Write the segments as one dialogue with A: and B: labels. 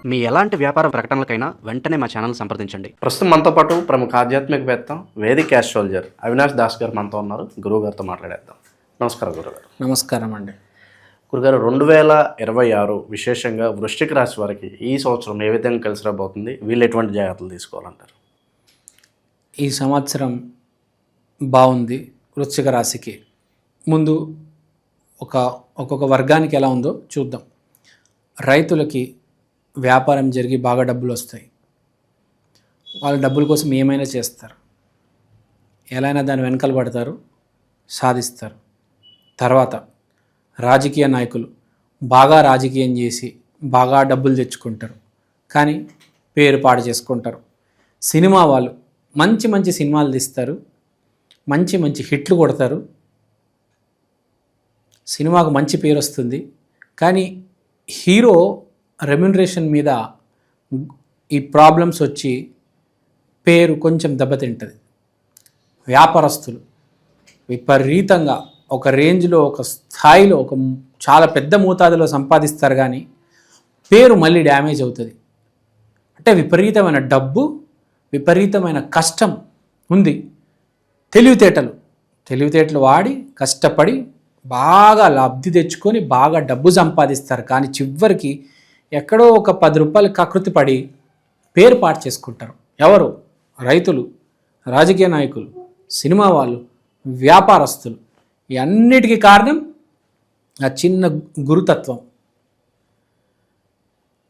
A: మీ ఎలాంటి వ్యాపార ప్రకటనలకైనా వెంటనే మా ఛానల్ సంప్రదించండి.
B: ప్రస్తుతం మనతో పాటు ప్రముఖ ఆధ్యాత్మికవేత్త వేదిక్ ఆస్ట్రాలజర్ అవినాష్ దాస్ గారు మనతో ఉన్నారు. గురువు గారితో మాట్లాడేద్దాం. నమస్కారం గురుగారు.
C: నమస్కారం అండి.
B: గురుగారు, 2026 విశేషంగా వృశ్చిక రాశి వారికి ఈ సంవత్సరం ఏ విధంగా కలిసి రాబోతుంది? వీళ్ళు ఎటువంటి జాగ్రత్తలు తీసుకోవాలంటారు?
C: ఈ సంవత్సరం బాగుంది వృశ్చిక రాశికి. ముందు ఒక్కొక్క వర్గానికి ఎలా ఉందో చూద్దాం. రైతులకి వ్యాపారం జరిగి బాగా డబ్బులు వస్తాయి. వాళ్ళ డబ్బుల కోసం ఏమైనా చేస్తారు, ఎలా అయినా దాని వెనకాల పడతారు, సాధిస్తారు. తర్వాత రాజకీయ నాయకులు బాగా రాజకీయం చేసి బాగా డబ్బులు తెచ్చుకుంటారు, కానీ పేరు పాడు చేసుకుంటారు. సినిమా వాళ్ళు మంచి మంచి సినిమాలు తీస్తారు, మంచి మంచి హిట్లు కొడతారు, సినిమాకు మంచి పేరు వస్తుంది, కానీ హీరో రెమ్యునరేషన్ మీద ఈ ప్రాబ్లమ్స్ వచ్చి పేరు కొంచెం దెబ్బతింటుంది. వ్యాపారస్తులు విపరీతంగా ఒక రేంజ్లో, ఒక స్థాయిలో, ఒక చాలా పెద్ద మోతాదులో సంపాదిస్తారు, కానీ పేరు మళ్ళీ డ్యామేజ్ అవుతుంది. అంటే విపరీతమైన డబ్బు, విపరీతమైన కష్టం ఉంది. తెలివితేటలు వాడి కష్టపడి బాగా లబ్ధి తెచ్చుకొని బాగా డబ్బు సంపాదిస్తారు, కానీ చివరికి ఎక్కడో ఒక 10 రూపాయలు కకృతి పడి పేరు పాటు చేసుకుంటారు. ఎవరు? రైతులు, రాజకీయ నాయకులు, సినిమా వాళ్ళు, వ్యాపారస్తులు. ఈ అన్నిటికీ కారణం ఆ చిన్న గురుతత్వం.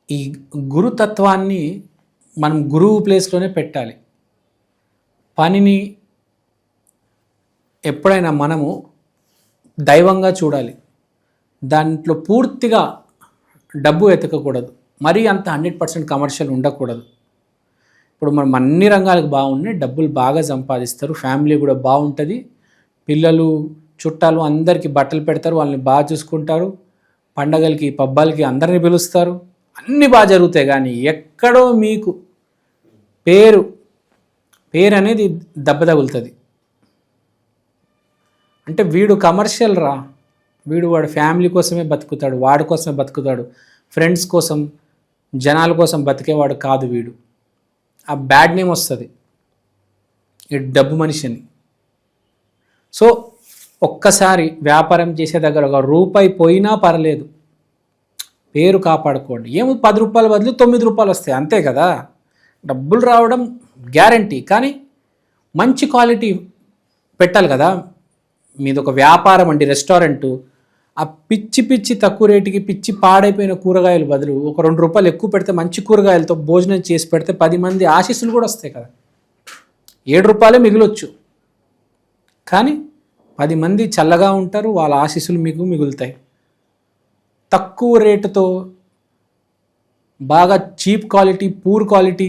C: ఈ గురుతత్వాన్ని మనం గురువు ప్లేస్లోనే పెట్టాలి. పనిని ఎప్పుడైనా మనము దైవంగా చూడాలి. దాంట్లో పూర్తిగా డబ్బు వెతకకూడదు, మరీ అంత 100% కమర్షియల్ ఉండకూడదు. ఇప్పుడు మనం అన్ని రంగాలకు బాగున్నాయి, డబ్బులు బాగా సంపాదిస్తారు, ఫ్యామిలీ కూడా బాగుంటుంది, పిల్లలు చుట్టాలు అందరికీ బట్టలు పెడతారు, వాళ్ళని బాగా చూసుకుంటారు, పండగలకి పబ్బాలకి అందరినీ పిలుస్తారు, అన్నీ బాగా జరుగుతాయి. కానీ ఎక్కడో మీకు పేరు అనేది దెబ్బ తగులుతుంది. అంటే వీడు కమర్షియల్ రా, వాడి ఫ్యామిలీ కోసమే బతుకుతాడు, వాడి కోసమే బతుకుతాడు, ఫ్రెండ్స్ కోసం, జనాల కోసం బతికేవాడు కాదు వీడు. ఆ బ్యాడ్ నేమ్ వస్తుంది ఈ డబ్బు మనిషిని. సో ఒక్కసారి వ్యాపారం చేసే దగ్గర ఒక రూపాయి పోయినా పర్లేదు, పేరు కాపాడుకోండి. ఏమో 10 రూపాయల బదులు 9 రూపాయలు వస్తాయి, అంతే కదా. డబ్బులు రావడం గ్యారంటీ, కానీ మంచి క్వాలిటీ పెట్టాలి కదా. మీది ఒక వ్యాపారం అండి, రెస్టారెంటు. ఆ పిచ్చి తక్కువ రేటుకి పిచ్చి పాడైపోయిన కూరగాయలు బదులు ఒక 2 రూపాయలు ఎక్కువ పెడితే మంచి కూరగాయలతో భోజనం చేసి పెడితే 10 మంది ఆశీస్సులు కూడా వస్తాయి కదా. 7 రూపాయలే మిగిలొచ్చు, కానీ 10 మంది చల్లగా ఉంటారు, వాళ్ళ ఆశీస్సులు మీకు మిగులుతాయి. తక్కువ రేటుతో బాగా చీప్ క్వాలిటీ, పూర్ క్వాలిటీ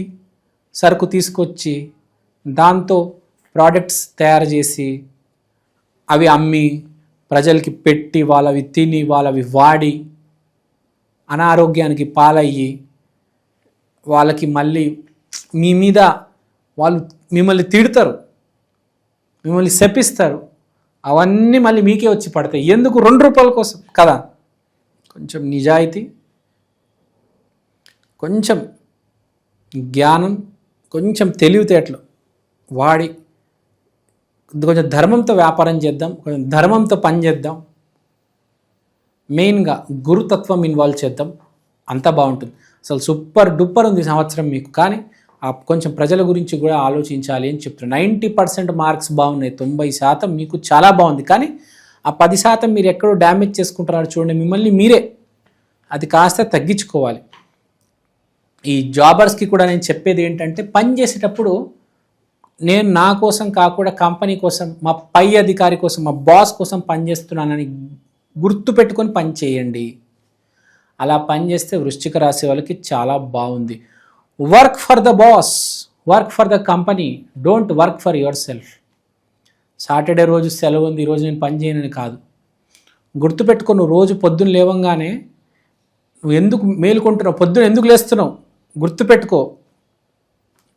C: సరుకు తీసుకొచ్చి దాంతో ప్రోడక్ట్స్ తయారు చేసి అవి అమ్మి ప్రజలకి పెట్టి వాళ్ళవి తిని వాళ్ళవి వాడి అనారోగ్యానికి పాలయ్యి వాళ్ళకి మళ్ళీ మీ మీద వాళ్ళు మిమ్మల్ని తిడతారు, మిమ్మల్ని శపిస్తారు, అవన్నీ మళ్ళీ మీకే వచ్చి పడతాయి. ఎందుకు? 2 రూపాయల కోసం కదా. కొంచెం నిజాయితీ, కొంచెం జ్ఞానం, కొంచెం తెలివితేటలు వాడి కొంచెం ధర్మంతో వ్యాపారం చేద్దాం, కొంచెం ధర్మంతో పని చేద్దాం, మెయిన్గా గురుతత్వం ఇన్వాల్వ్ చేద్దాం, అంతా బాగుంటుంది. అసలు సూపర్ డూపర్ ఉంది సంవత్సరం మీకు. కానీ కొంచెం ప్రజల గురించి కూడా ఆలోచించాలి అని చెప్తున్నారు. 90% మార్క్స్ బాగున్నాయి, 90% మీకు చాలా బాగుంది, కానీ ఆ 10% మీరు ఎక్కడో డ్యామేజ్ చేసుకుంటున్నారు చూడండి, మిమ్మల్ని మీరే. అది కాస్త తగ్గించుకోవాలి. ఈ జాబర్స్కి కూడా నేను చెప్పేది ఏంటంటే, పని చేసేటప్పుడు నేను నా కోసం కాకుండా కంపెనీ కోసం, మా పై అధికారి కోసం, మా బాస్ కోసం పనిచేస్తున్నానని గుర్తు పెట్టుకొని పని చేయండి. అలా పని చేస్తే వృశ్చిక రాశి వాళ్ళకి చాలా బాగుంది. Work for the boss, work for the company, don't work for your self. Saturday రోజు సెలవు ఉంది, ఈరోజు నేను పని చేయనని కాదు. గుర్తుపెట్టుకో, నువ్వు రోజు పొద్దున్న లేవంగానే నువ్వు ఎందుకు మేలుకుంటున్నావు, పొద్దున్న ఎందుకు లేస్తున్నావు గుర్తుపెట్టుకో.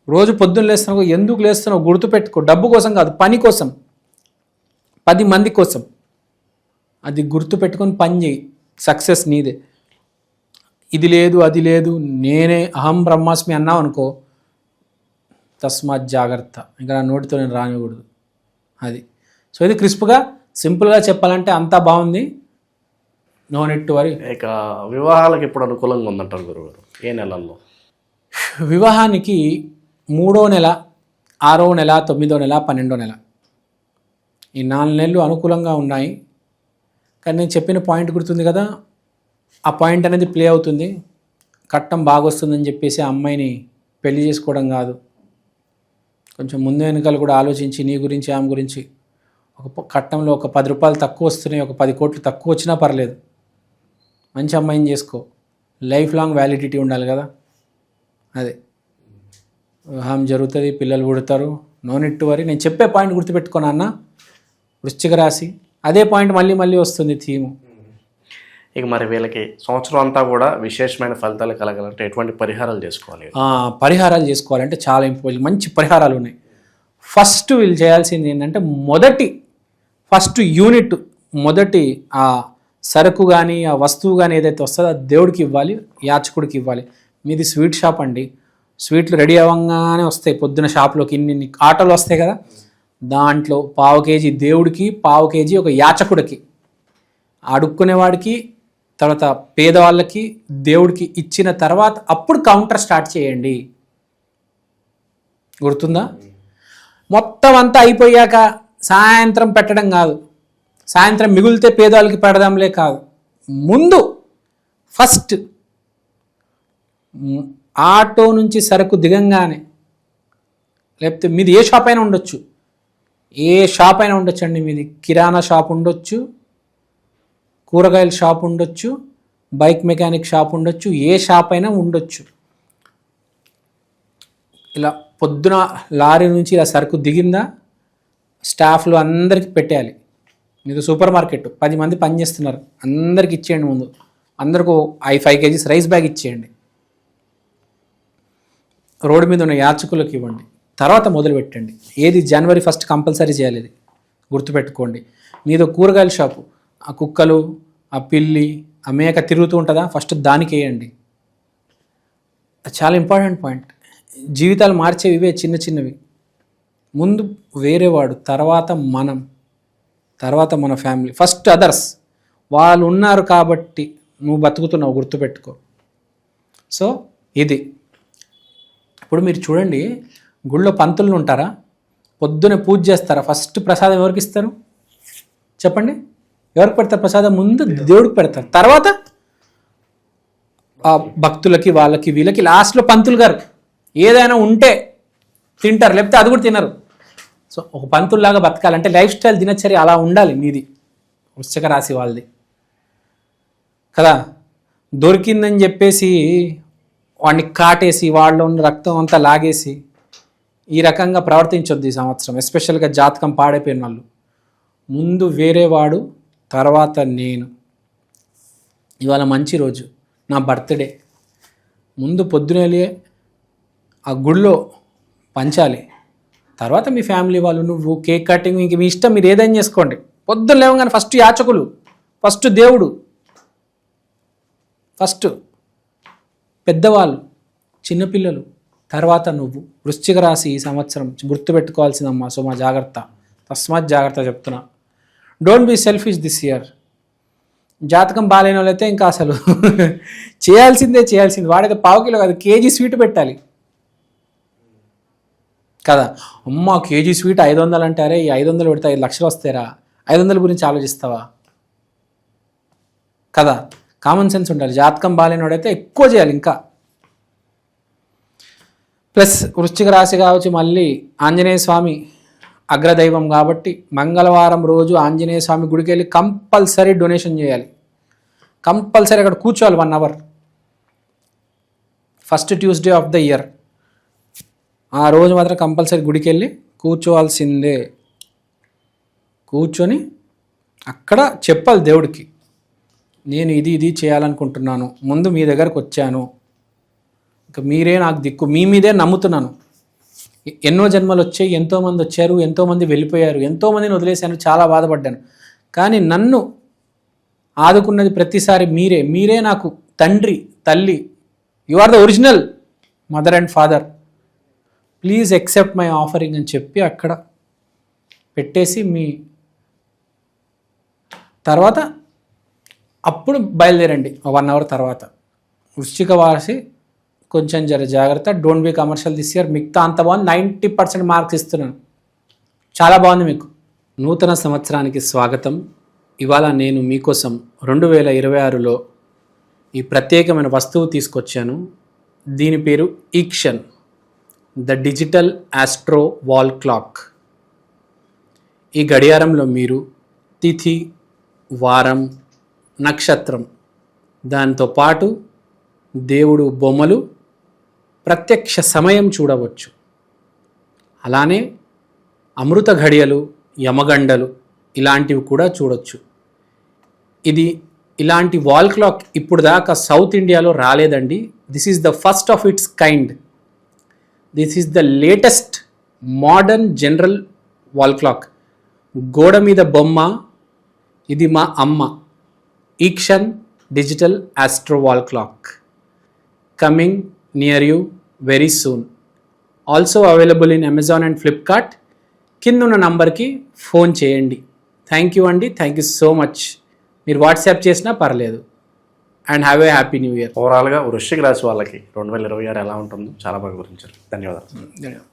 C: రోజు పొద్దున్న లేస్తున్నావు, ఎందుకు లేస్తున్నావు గుర్తుపెట్టుకో. డబ్బు కోసం కాదు, పని కోసం, 10 మంది కోసం. అది గుర్తుపెట్టుకొని పని చేయి, సక్సెస్ నీదే. ఇది లేదు అది లేదు నేనే అహం బ్రహ్మాస్మి అన్నావు అనుకో, తస్మాత్ జాగ్రత్త, ఇంకా నా నోటితో నేను రానివ్వకూడదు. అది. సో ఇది క్రిస్ప్గా సింపుల్గా చెప్పాలంటే అంతా బాగుంది, నో నెట్ వరీ.
B: ఇక వివాహాలకు ఇప్పుడు అనుకూలంగా ఉందంటారు గురుగారు, ఏ నెలల్లో?
C: వివాహానికి 3వ నెల, 6వ నెల, 9వ నెల, 12వ నెల, ఈ 4 నెలలు అనుకూలంగా ఉన్నాయి. కానీ నేను చెప్పిన పాయింట్ గుర్తుంది కదా, ఆ పాయింట్ అనేది ప్లే అవుతుంది. కట్నం బాగా వస్తుందని చెప్పేసి ఆ అమ్మాయిని పెళ్లి చేసుకోవడం కాదు, కొంచెం ముందు వెనుకలు కూడా ఆలోచించి నీ గురించి ఆమె గురించి, ఒక కట్నంలో ఒక 10 రూపాయలు తక్కువ వస్తున్నాయి, ఒక 10 కోట్లు తక్కువ వచ్చినా పర్లేదు, మంచి అమ్మాయిని చేసుకో, లైఫ్ లాంగ్ వ్యాలిడిటీ ఉండాలి కదా. అదే వివాహం జరుగుతుంది, పిల్లలు పుడతారు, నో నెట్ వరీ. నేను చెప్పే పాయింట్ గుర్తుపెట్టుకున్నా అన్న, వృశ్చిక రాశి అదే పాయింట్ మళ్ళీ మళ్ళీ వస్తుంది థీము.
B: ఇక మరి వీళ్ళకి సంవత్సరం అంతా కూడా విశేషమైన ఫలితాలు కలగాలంటే ఎటువంటి పరిహారాలు చేసుకోవాలి?
C: పరిహారాలు చేసుకోవాలంటే చాలా ఇంపార్టెంట్, మంచి పరిహారాలు ఉన్నాయి. ఫస్ట్ వీళ్ళు చేయాల్సింది ఏంటంటే ఫస్ట్ యూనిట్, మొదటి ఆ సరుకు కానీ ఆ వస్తువు కానీ ఏదైతే వస్తుందో అది దేవుడికి ఇవ్వాలి, యాచకుడికి ఇవ్వాలి. మీది స్వీట్ షాప్ అండి, స్వీట్లు రెడీ అవ్వగానే వస్తాయి పొద్దున షాప్లోకి, ఇన్ని ఆటోలు వస్తాయి కదా, దాంట్లో 1/2 కేజీ దేవుడికి, 1/2 కేజీ ఒక యాచకుడికి, అడుక్కునేవాడికి, తర్వాత పేదవాళ్ళకి, దేవుడికి ఇచ్చిన తర్వాత అప్పుడు కౌంటర్ స్టార్ట్ చేయండి. గుర్తుందా? మొత్తం అంతా అయిపోయాక సాయంత్రం పెట్టడం కాదు, సాయంత్రం మిగిలితే పేదవాళ్ళకి పెడదాంలే కాదు, ముందు ఫస్ట్ ఆటో నుంచి సరుకు దిగంగానే, లేకపోతే మీది ఏ షాప్ అయినా ఉండొచ్చు, ఏ షాప్ అయినా ఉండొచ్చు అండి, మీది కిరాణా షాప్ ఉండొచ్చు, కూరగాయల షాప్ ఉండొచ్చు, బైక్ మెకానిక్ షాప్ ఉండొచ్చు, ఏ షాప్ అయినా ఉండొచ్చు. ఇలా పొద్దున లారీ నుంచి ఇలా సరుకు దిగిందా స్టాఫ్లు అందరికీ పెట్టేయాలి. మీకు సూపర్ మార్కెట్ 10 మంది పనిచేస్తున్నారు, అందరికి ఇచ్చేయండి. ముందు అందరికీ 5 కేజీస్ రైస్ బ్యాగ్ ఇచ్చేయండి, రోడ్డు మీద ఉన్న యాచకులకు ఇవ్వండి, తర్వాత మొదలు పెట్టండి. ఏది జనవరి 1 కంపల్సరీ చేయాలి, ఇది గుర్తుపెట్టుకోండి. మీదో కూరగాయల షాపు, ఆ కుక్కలు, ఆ పిల్లి, ఆ మేక తిరుగుతూ ఉంటుందా, ఫస్ట్ దానికి వేయండి. చాలా ఇంపార్టెంట్ పాయింట్. జీవితాలు మార్చేవి ఇవే చిన్న చిన్నవి. ముందు వేరేవాడు, తర్వాత మనం, తర్వాత మన ఫ్యామిలీ, ఫస్ట్ అదర్స్. వాళ్ళు ఉన్నారు కాబట్టి నువ్వు బతుకుతున్నావు, గుర్తుపెట్టుకో. సో ఇది. ఇప్పుడు మీరు చూడండి, గుళ్ళో పంతులు ఉంటారా, పొద్దునే పూజ చేస్తారా, ఫస్ట్ ప్రసాదం ఎవరికి ఇస్తారు చెప్పండి? ఎవరికి పెడతారు ప్రసాదం? ముందు దేవుడికి పెడతారు, తర్వాత ఆ భక్తులకి, వాళ్ళకి, వీళ్ళకి, లాస్ట్లో పంతులు గారు ఏదైనా ఉంటే తింటారు, లేకపోతే అది కూడా తినరు. సో ఒక పంతుల్లాగా బతకాలంటే లైఫ్ స్టైల్, దినచర్య అలా ఉండాలి మీది, వృశ్చిక రాశి వాళ్ళది కదా. దొరికిందని చెప్పేసి వాడిని కాటేసి వాళ్ళలో ఉన్న రక్తం అంతా లాగేసి ఈ రకంగా ప్రవర్తించొద్దు ఈ సంవత్సరం, ఎస్పెషల్గా జాతకం పాడైపోయిన వాళ్ళు. ముందు వేరేవాడు, తర్వాత నేను. ఇవాళ మంచి రోజు, నా బర్త్డే, ముందు పొద్దునే ఆ గుళ్ళో పంచాలి, తర్వాత మీ ఫ్యామిలీ వాళ్ళు, నువ్వు కేక్ కటింగ్, ఇంక మీ ఇష్టం, మీరు ఏదైనా చేసుకోండి. పొద్దున్న లేవగానే ఫస్ట్ యాచకులు, ఫస్ట్ దేవుడు, ఫస్ట్ పెద్దవాళ్ళు, చిన్నపిల్లలు, తర్వాత నువ్వు. వృశ్చిక రాశి ఈ సంవత్సరం గుర్తుపెట్టుకోవాల్సిందమ్మా. సో మా జాగ్రత్త, తస్మాత్ జాగ్రత్త చెప్తున్నా. Don't be selfish this year. జాతకం బాగాలేని వాళ్ళైతే ఇంకా అసలు చేయాల్సిందే. వాడైతే 1/2 కిలో కాదు, కేజీ స్వీట్ పెట్టాలి కదా. అమ్మ కేజీ స్వీట్ 500 అంటారే, ఈ 500 పెడితే 5 లక్షలు వస్తారా? 500 గురించి ఆలోచిస్తావా కదా. కామన్ సెన్స్ ఉండాలి. జాతకం బాగాలేనివాడైతే ఎక్కువ చేయాలి ఇంకా. ప్లస్ వృశ్చిక రాశి కావచ్చు, మళ్ళీ ఆంజనేయ స్వామి అగ్రదైవం కాబట్టి మంగళవారం రోజు ఆంజనేయ స్వామి గుడికి వెళ్ళి కంపల్సరీ డొనేషన్ చేయాలి. కంపల్సరీ అక్కడ కూర్చోవాలి 1 hour, first Tuesday of the year. ఆ రోజు మాత్రం కంపల్సరీ గుడికి వెళ్ళి కూర్చోవాల్సిందే. కూర్చొని అక్కడ చెప్పాలి దేవుడికి, నేను ఇది చేయాలనుకుంటున్నాను, ముందు మీ దగ్గరకు వచ్చాను, ఇంకా మీరే నాకు దిక్కు, మీ మీదే నమ్ముతున్నాను. ఎన్నో జన్మలు వచ్చాయి, ఎంతోమంది వచ్చారు, ఎంతోమంది వెళ్ళిపోయారు, ఎంతోమందిని వదిలేశాను, చాలా బాధపడ్డాను. కానీ నన్ను ఆదుకున్నది ప్రతిసారి మీరే నాకు తండ్రి, తల్లి, you are the original mother and father, please accept my offering అని చెప్పి అక్కడ పెట్టేసి మీ తర్వాత అప్పుడు బయలుదేరండి 1 అవర్ తర్వాత. వృశ్చిక వాసి కొంచెం జాగ్రత్త, don't be commercial this year. మిగతా అంత బాగుంది, 90% మార్క్స్ ఇస్తున్నాను, చాలా బాగుంది మీకు. నూతన సంవత్సరానికి స్వాగతం. ఇవాళ నేను మీకోసం 2026లో ఈ ప్రత్యేకమైన వస్తువు తీసుకొచ్చాను. దీని పేరు ఈక్షన్, the digital astro wall clock. ఈ గడియారంలో మీరు తిథి, వారం, నక్షత్రం, దాంతో పాటు దేవుడు బొమ్మలు, ప్రత్యక్ష సమయం చూడవచ్చు. అలానే అమృత ఘడియలు, యమగండలు ఇలాంటివి కూడా చూడొచ్చు. ఇది ఇలాంటి వాల్ క్లాక్ ఇప్పుడు దాకా సౌత్ ఇండియాలో రాలేదండి. This is the first of its kind. This is the latest modern general wall clock. గోడ మీద బొమ్మ, ఇది మా అమ్మ. ఈక్షన్ digital astro wall clock coming near you very soon. Also available in Amazon and Flipkart. కింద ఉన్న నంబర్కి ఫోన్ చేయండి. థ్యాంక్ యూ అండి, థ్యాంక్ యూ సో మచ్. మీరు వాట్సాప్ చేసినా పర్లేదు. And have a happy new year.
B: ఓవరాల్గా వృశ్చిక రాశి వాళ్ళకి 2026 ఎలా ఉంటుందో చాలా బాగా వివరించారు. ధన్యవాదాలు.
C: ధన్యవాదాలు.